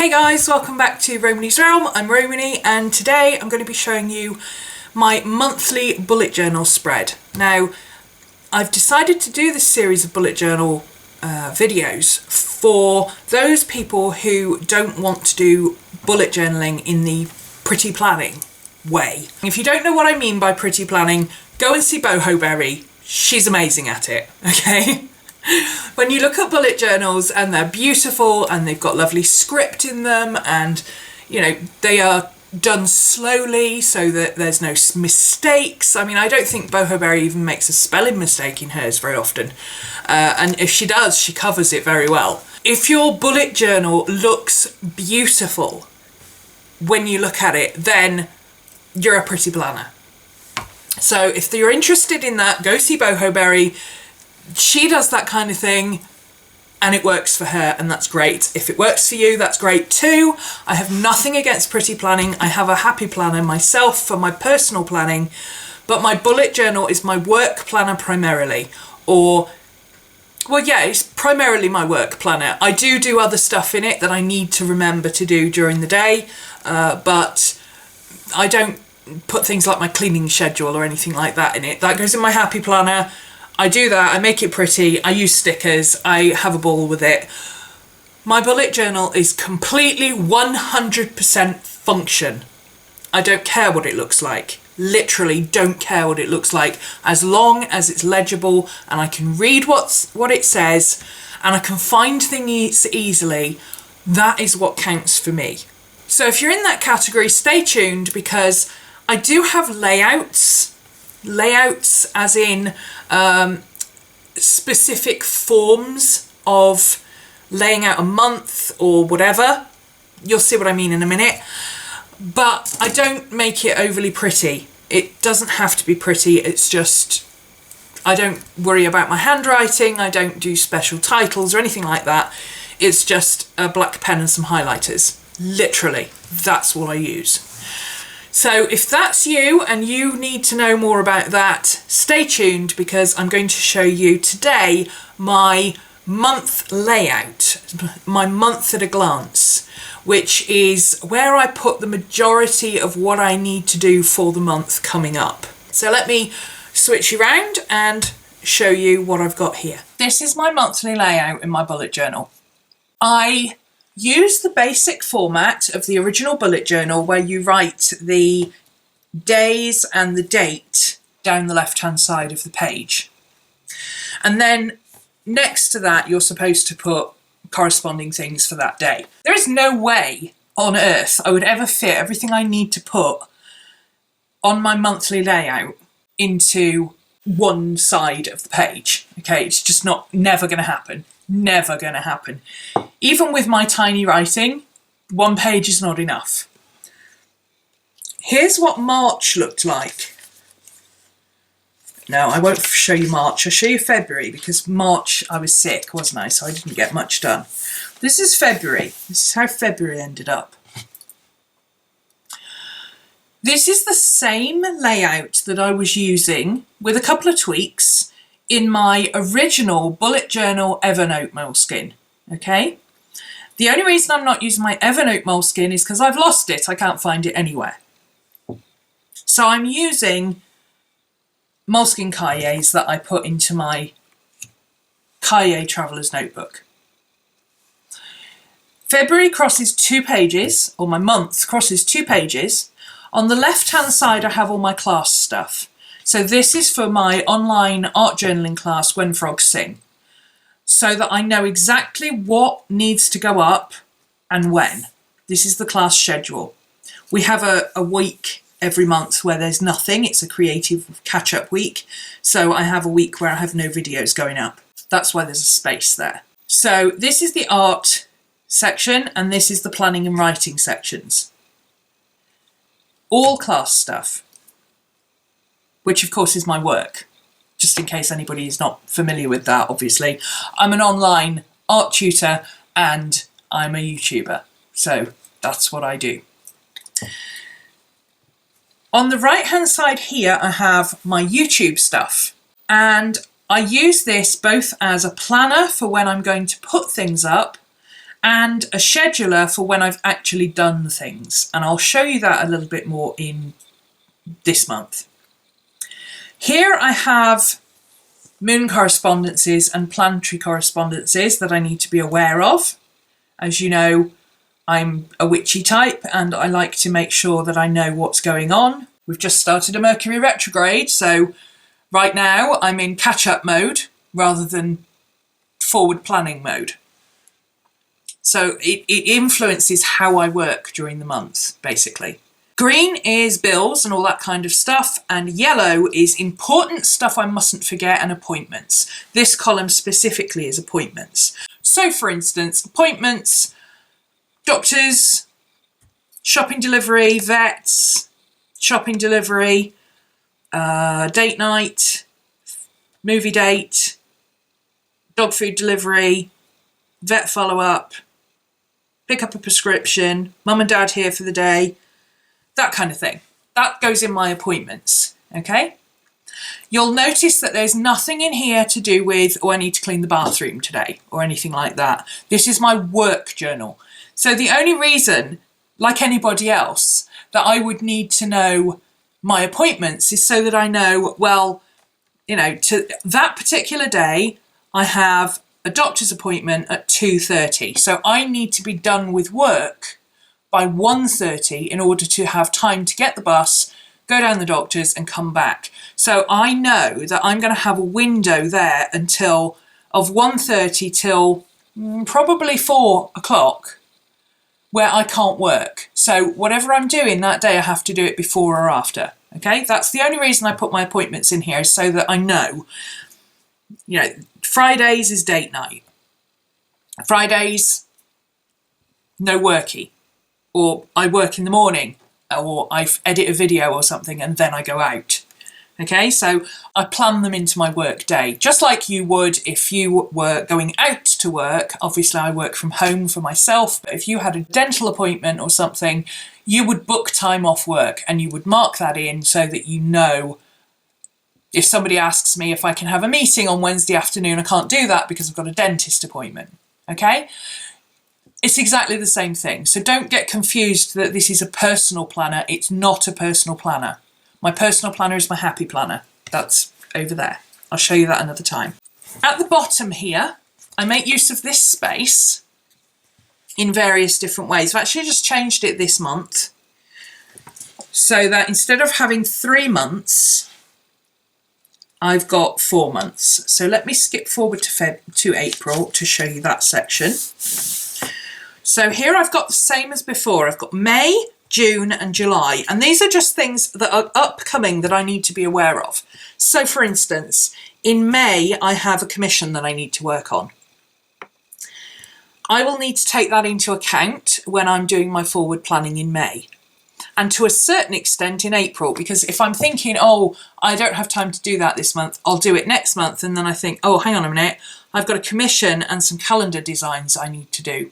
Hey guys, welcome back to RhomanysRealm. I'm Romany and today I'm going to be showing you my monthly bullet journal spread. Now, I've decided to do this series of bullet journal videos for those people who don't want to do bullet journaling in the pretty planning way. If you don't know what I mean by pretty planning, go and see Boho Berry. She's amazing at it, okay? When you look at bullet journals and they're beautiful and they've got lovely script in them and, you know, they are done slowly so that there's no mistakes. I mean, I don't think Boho Berry even makes a spelling mistake in hers very often. And if she does, she covers it very well. If your bullet journal looks beautiful when you look at it, then you're a pretty planner. So if you're interested in that, go see Boho Berry. She does that kind of thing and it works for her, and that's great. If it works for you, that's great too. I have nothing against pretty planning. I have a happy planner myself for my personal planning, but my bullet journal is my work planner primarily. Well, yeah, it's primarily my work planner. I do other stuff in it that I need to remember to do during the day, but I don't put things like my cleaning schedule or anything like that in it. That goes in my happy planner. I do that, I make it pretty, I use stickers, I have a ball with it. My bullet journal is completely 100% function. I don't care what it looks like. Literally don't care what it looks like, as long as it's legible and I can read what it says and I can find things easily. That is what counts for me. So if you're in that category, stay tuned, because I do have layouts as in specific forms of laying out a month or whatever. You'll see what I mean in a minute. But I don't make it overly pretty. It doesn't have to be pretty. It's just, I don't worry about my handwriting. I don't do special titles or anything like that. It's just a black pen and some highlighters. Literally, that's what I use. So if that's you and you need to know more about that, stay tuned, because I'm going to show you today my month layout, my month at a glance, which is where I put the majority of what I need to do for the month coming up. So let me switch around and show you what I've got here. This is my monthly layout in my bullet journal. I use the basic format of the original bullet journal, where you write the days and the date down the left-hand side of the page. And then next to that, you're supposed to put corresponding things for that day. There is no way on earth I would ever fit everything I need to put on my monthly layout into one side of the page. Okay, it's just never going to happen. Never going to happen. Even with my tiny writing, one page is not enough. Here's what March looked like. No, I won't show you March. I'll show you February, because March I was sick, wasn't I? So I didn't get much done. This is February. This is how February ended up. This is the same layout that I was using, with a couple of tweaks, in my original bullet journal Evernote moleskin. Okay? The only reason I'm not using my Evernote moleskin is because I've lost it. I can't find it anywhere. So I'm using moleskin cahiers that I put into my Cahier Traveler's Notebook. February crosses 2 pages, or my month crosses 2 pages. On the left-hand side, I have all my class stuff. So this is for my online art journaling class, When Frogs Sing, so that I know exactly what needs to go up and when. This is the class schedule. We have a week every month where there's nothing. It's a creative catch-up week. So I have a week where I have no videos going up. That's why there's a space there. So this is the art section, and this is the planning and writing sections. All class stuff, which of course is my work, just in case anybody is not familiar with that. Obviously, I'm an online art tutor and I'm a YouTuber, so that's what I do. On the right hand side here, I have my YouTube stuff, and I use this both as a planner for when I'm going to put things up and a scheduler for when I've actually done things. And I'll show you that a little bit more in this month. Here I have moon correspondences and planetary correspondences that I need to be aware of. As you know, I'm a witchy type and I like to make sure that I know what's going on. We've just started a Mercury retrograde, so right now I'm in catch-up mode rather than forward planning mode. So it influences how I work during the month, basically. Green is bills and all that kind of stuff, and yellow is important stuff I mustn't forget and appointments. This column specifically is appointments. So for instance, appointments, doctors, shopping delivery, vets, shopping delivery, date night, movie date, dog food delivery, vet follow-up, pick up a prescription, mum and dad here for the day, that kind of thing. That goes in my appointments, okay? You'll notice that there's nothing in here to do with, oh, I need to clean the bathroom today or anything like that. This is my work journal. So the only reason, like anybody else, that I would need to know my appointments is so that I know, well, you know, to that particular day, I have a doctor's appointment at 2:30. So I need to be done with work by 1:30 in order to have time to get the bus, go down the doctor's and come back. So I know that I'm going to have a window there until of 1:30 till probably 4 o'clock where I can't work. So whatever I'm doing that day, I have to do it before or after. Okay, that's the only reason I put my appointments in here, is so that I know, you know, Fridays is date night. Fridays, no worky. Or I work in the morning, or I edit a video or something and then I go out. Okay, so I plan them into my work day, just like you would if you were going out to work. Obviously I work from home for myself, but if you had a dental appointment or something, you would book time off work and you would mark that in so that you know, if somebody asks me if I can have a meeting on Wednesday afternoon, I can't do that because I've got a dentist appointment, okay? It's exactly the same thing. So don't get confused that this is a personal planner. It's not a personal planner. My personal planner is my happy planner. That's over there. I'll show you that another time. At the bottom here, I make use of this space in various different ways. I've actually just changed it this month so that instead of having 3 months, I've got 4 months. So let me skip forward to April to show you that section. So here I've got the same as before. I've got May, June and July, and these are just things that are upcoming that I need to be aware of. So for instance, in May I have a commission that I need to work on. I will need to take that into account when I'm doing my forward planning in May, and to a certain extent in April, because if I'm thinking, oh, I don't have time to do that this month, I'll do it next month, and then I think, oh, hang on a minute, I've got a commission and some calendar designs I need to do.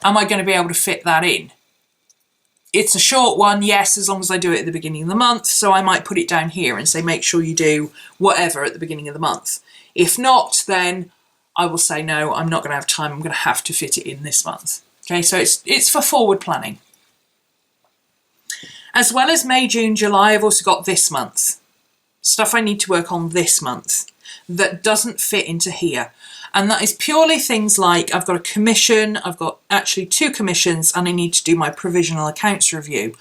Am I going to be able to fit that in? It's a short one, yes, as long as I do it at the beginning of the month, so I might put it down here and say make sure you do whatever at the beginning of the month. If not, then I will say no, I'm not going to have time, I'm going to have to fit it in this month. Okay, so it's for forward planning. As well as May, June, July, I've also got this month. Stuff I need to work on this month that doesn't fit into here. And that is purely things like I've got a commission, I've got actually 2 commissions, and I need to do my provisional accounts review.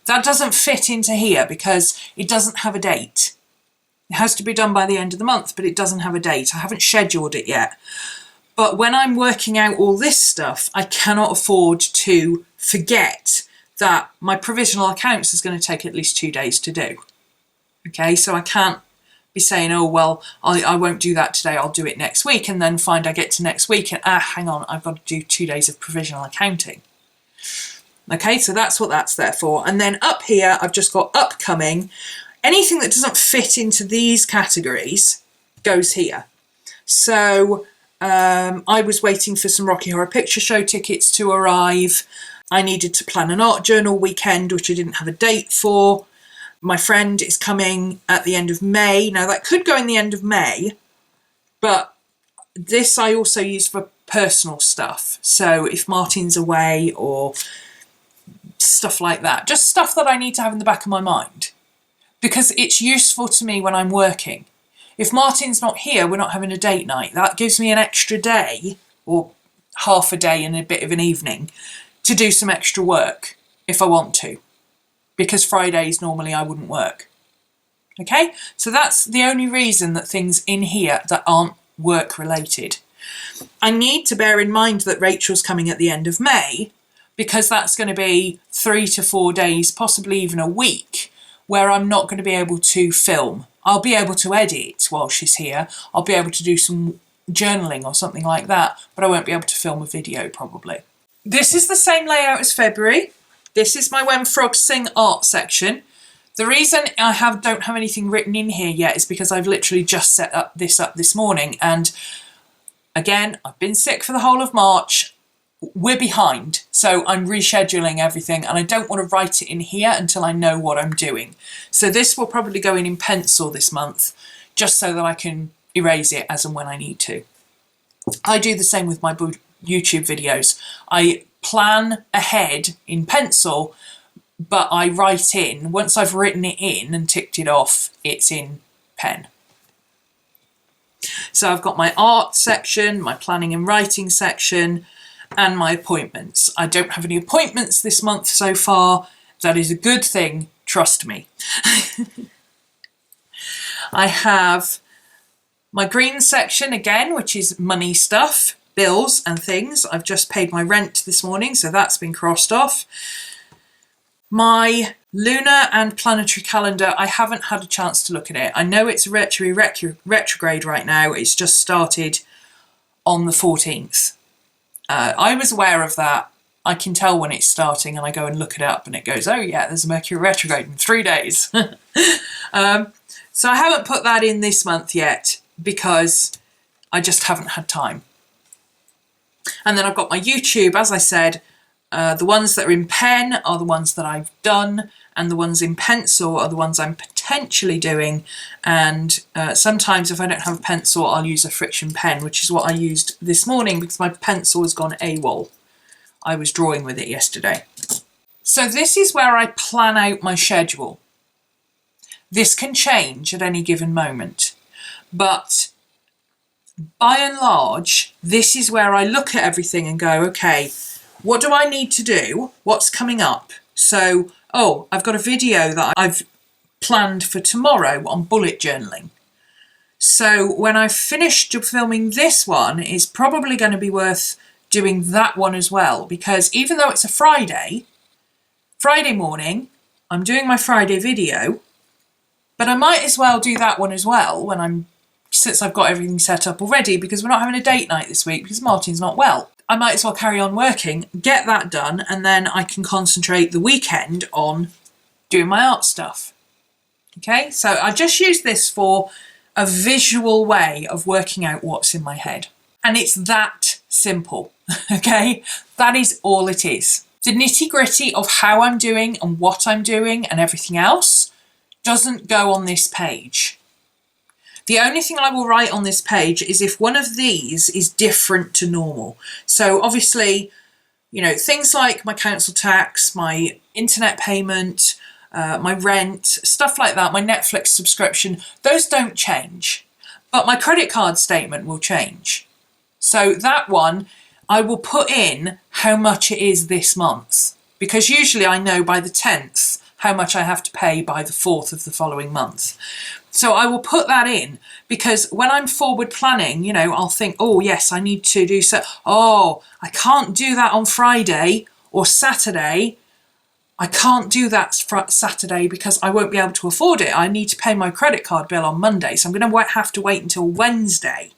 That doesn't fit into here because it doesn't have a date. It has to be done by the end of the month, but it doesn't have a date. I haven't scheduled it yet. But when I'm working out all this stuff, I cannot afford to forget that my provisional accounts is going to take at least 2 days to do. Okay, so I can't be saying, oh, well, I won't do that today, I'll do it next week, and then find I get to next week and, hang on, I've got to do 2 days of provisional accounting. Okay, so that's what that's there for. And then up here, I've just got upcoming. Anything that doesn't fit into these categories goes here. So I was waiting for some Rocky Horror Picture Show tickets to arrive. I needed to plan an art journal weekend, which I didn't have a date for. My friend is coming at the end of May. Now that could go in the end of May, but this I also use for personal stuff. So if Martin's away or stuff like that, just stuff that I need to have in the back of my mind, because it's useful to me when I'm working. If Martin's not here, we're not having a date night. That gives me an extra day or half a day and a bit of an evening to do some extra work if I want to, because Fridays normally I wouldn't work. Okay, so that's the only reason that things in here that aren't work related. I need to bear in mind that Rachel's coming at the end of May, because that's going to be 3 to 4 days, possibly even a week, where I'm not going to be able to film. I'll be able to edit while she's here. I'll be able to do some journaling or something like that, but I won't be able to film a video probably. This is the same layout as February. This is my When Frogs Sing art section. The reason I don't have anything written in here yet is because I've literally just set this up this morning, and again, I've been sick for the whole of March. We're behind, so I'm rescheduling everything, and I don't want to write it in here until I know what I'm doing. So this will probably go in pencil this month, just so that I can erase it as and when I need to. I do the same with my YouTube videos. I plan ahead in pencil, but I write in, once I've written it in and ticked it off, it's in pen. So I've got my art section, my planning and writing section, and my appointments. I don't have any appointments this month so far. That is a good thing, trust me. I have my green section again, which is money stuff, bills and things. I've just paid my rent this morning, so that's been crossed off. My lunar and planetary calendar, I haven't had a chance to look at it. I know it's retrograde right now. It's just started on the 14th. I was aware of that. I can tell when it's starting, and I go and look it up and it goes, oh yeah, there's a Mercury retrograde in 3 days. So I haven't put that in this month yet because I just haven't had time. And then I've got my YouTube, as I said, the ones that are in pen are the ones that I've done, and the ones in pencil are the ones I'm potentially doing. And sometimes if I don't have a pencil, I'll use a friction pen, which is what I used this morning because my pencil has gone AWOL. I was drawing with it yesterday. So this is where I plan out my schedule. This can change at any given moment, but by and large, this is where I look at everything and go, okay, what do I need to do? What's coming up? So, oh, I've got a video that I've planned for tomorrow on bullet journaling. So when I've finished filming this one, it's probably going to be worth doing that one as well, because even though it's a Friday morning, I'm doing my Friday video, but I might as well do that one as well since I've got everything set up already, because we're not having a date night this week because Martin's not well. I might as well carry on working, get that done, and then I can concentrate the weekend on doing my art stuff. Okay, so I just use this for a visual way of working out what's in my head. And it's that simple, okay? That is all it is. The nitty-gritty of how I'm doing and what I'm doing and everything else doesn't go on this page. The only thing I will write on this page is if one of these is different to normal. So obviously, you know, things like my council tax, my internet payment, my rent, stuff like that, my Netflix subscription, those don't change. But my credit card statement will change. So that one, I will put in how much it is this month, because usually I know by the 10th how much I have to pay by the 4th of the following month. So I will put that in, because when I'm forward planning, you know, I'll think, oh yes, I need to do so. Oh, I can't do that on Friday or Saturday. I can't do that Saturday because I won't be able to afford it. I need to pay my credit card bill on Monday. So I'm going to have to wait until Wednesday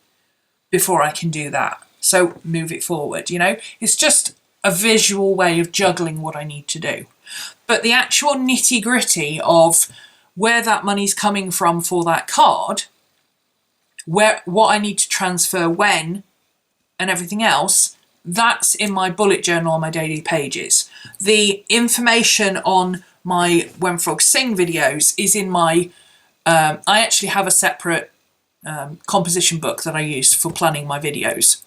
before I can do that. So move it forward, you know. It's just a visual way of juggling what I need to do. But the actual nitty gritty of where that money's coming from for that card, what I need to transfer when, and everything else, that's in my bullet journal on my daily pages. The information on my When Frogs Sing videos is in my, I actually have a separate composition book that I use for planning my videos,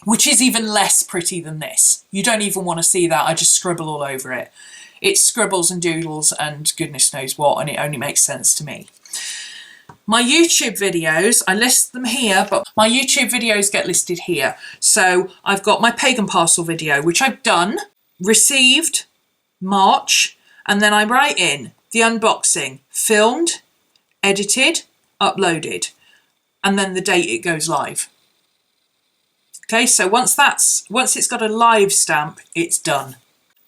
which is even less pretty than this. You don't even want to see that. I just scribble all over it. It's scribbles and doodles and goodness knows what, and it only makes sense to me. My YouTube videos, I list them here, but my YouTube videos get listed here. So I've got my pagan parcel video, which I've done, received, March, and then I write in the unboxing, filmed, edited, uploaded, and then the date it goes live. Okay, so once it's got a live stamp, it's done.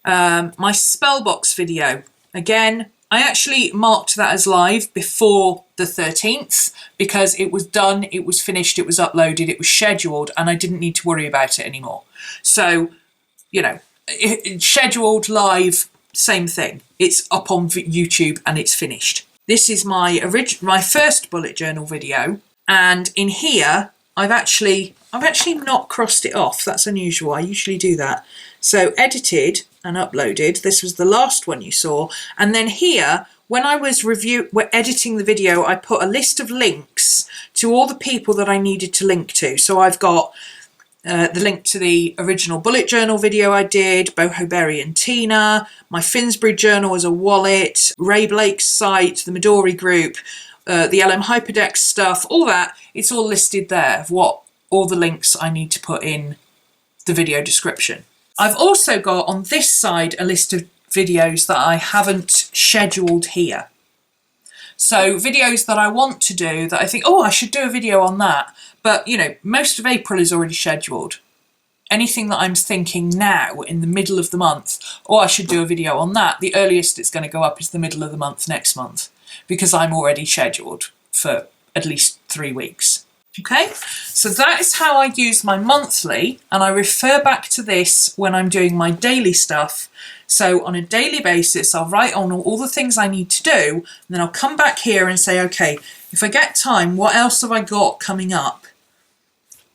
My spellbox video, again, I actually marked that as live before the 13th because it was done, it was finished, it was uploaded, it was scheduled, and I didn't need to worry about it anymore. So, you know, scheduled, live, same thing. It's up on YouTube and it's finished. This is my first bullet journal video, and in here I've actually not crossed it off. That's unusual. I usually do that. So edited and uploaded. This was the last one you saw. And then here, when I was editing the video, I put a list of links to all the people that I needed to link to. So I've got the link to the original bullet journal video I did, Boho Berry and Tina, my Finsbury journal as a wallet, Ray Blake's site, the Midori group, the LM Hyperdeck stuff, all that. It's all listed there of what all the links I need to put in the video description. I've also got on this side a list of videos that I haven't scheduled here. So videos that I want to do that I think, oh, I should do a video on that. But, you know, most of April is already scheduled. Anything that I'm thinking now in the middle of the month, oh, I should do a video on that, the earliest it's going to go up is the middle of the month next month because I'm already scheduled for at least 3 weeks. Okay, so that is how I use my monthly, and I refer back to this when I'm doing my daily stuff. So on a daily basis, I'll write on all the things I need to do, and then I'll come back here and say, okay, if I get time, what else have I got coming up?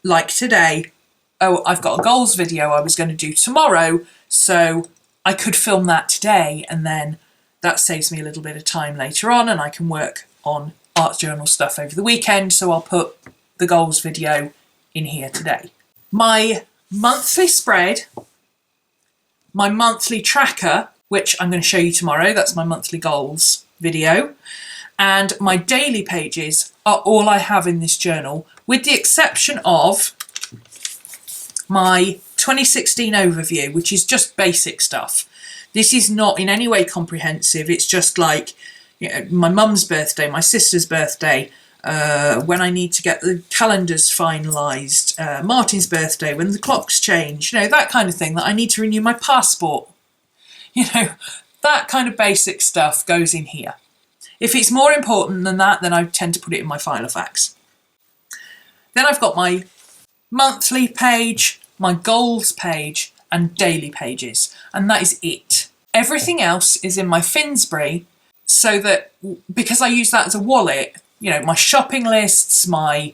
Like today, oh, I've got a goals video I was going to do tomorrow, so I could film that today, and then that saves me a little bit of time later on, and I can work on art journal stuff over the weekend, so I'll put the goals video in here today. My monthly spread, my monthly tracker, which I'm going to show you tomorrow, that's my monthly goals video, and my daily pages are all I have in this journal, with the exception of my 2016 overview, which is just basic stuff. This is not in any way comprehensive. It's just like, you know, my mum's birthday, my sister's birthday, when I need to get the calendars finalised, Martin's birthday, when the clocks change, you know, that kind of thing, that I need to renew my passport. You know, that kind of basic stuff goes in here. If it's more important than that, then I tend to put it in my file of facts. Then I've got my monthly page, my goals page, and daily pages, and that is it. Everything else is in my Finsbury, so that, because I use that as a wallet, you know, my shopping lists, my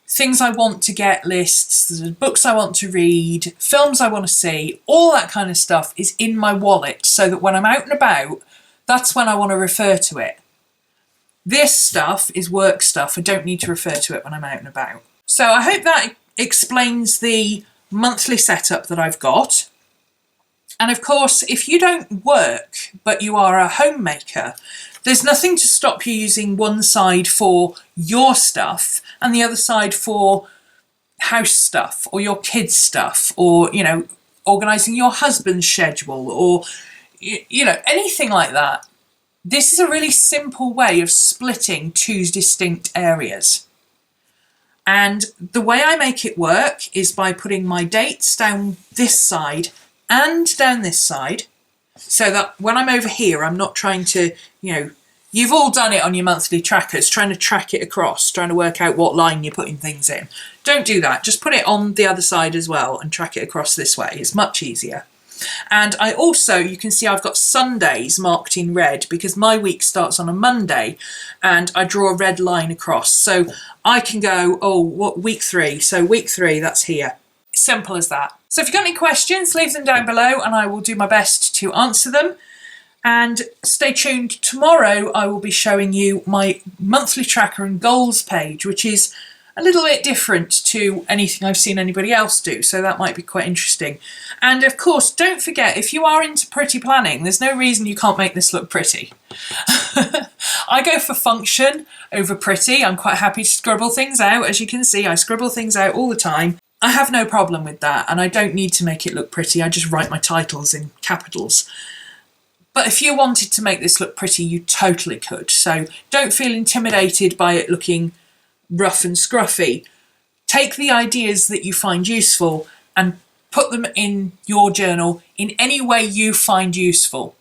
things I want to get lists, the books I want to read, films I want to see, all that kind of stuff is in my wallet, so that when I'm out and about, that's when I want to refer to it. This stuff is work stuff. I don't need to refer to it when I'm out and about. So I hope that explains the monthly setup that I've got. And of course, if you don't work, but you are a homemaker, there's nothing to stop you using one side for your stuff and the other side for house stuff or your kids' stuff, or, you know, organising your husband's schedule, or, you know, anything like that. This is a really simple way of splitting two distinct areas. And the way I make it work is by putting my dates down this side and down this side, so that when I'm over here, I'm not trying to, you know, you've all done it on your monthly trackers, trying to track it across, trying to work out what line you're putting things in. Don't do that. Just put it on the other side as well and track it across this way. It's much easier. And I also, you can see I've got Sundays marked in red because my week starts on a Monday and I draw a red line across. So I can go, oh, what, week 3? So week 3, that's here. Simple as that. So if you've got any questions, leave them down below and I will do my best to answer them. And stay tuned. Tomorrow I will be showing you my monthly tracker and goals page, which is a little bit different to anything I've seen anybody else do, so that might be quite interesting. And of course, don't forget, if you are into pretty planning, there's no reason you can't make this look pretty. I go for function over pretty. I'm quite happy to scribble things out. As you can see, I scribble things out all the time. I have no problem with that, and I don't need to make it look pretty. I just write my titles in capitals. But if you wanted to make this look pretty, you totally could. So don't feel intimidated by it looking rough and scruffy. Take the ideas that you find useful and put them in your journal in any way you find useful.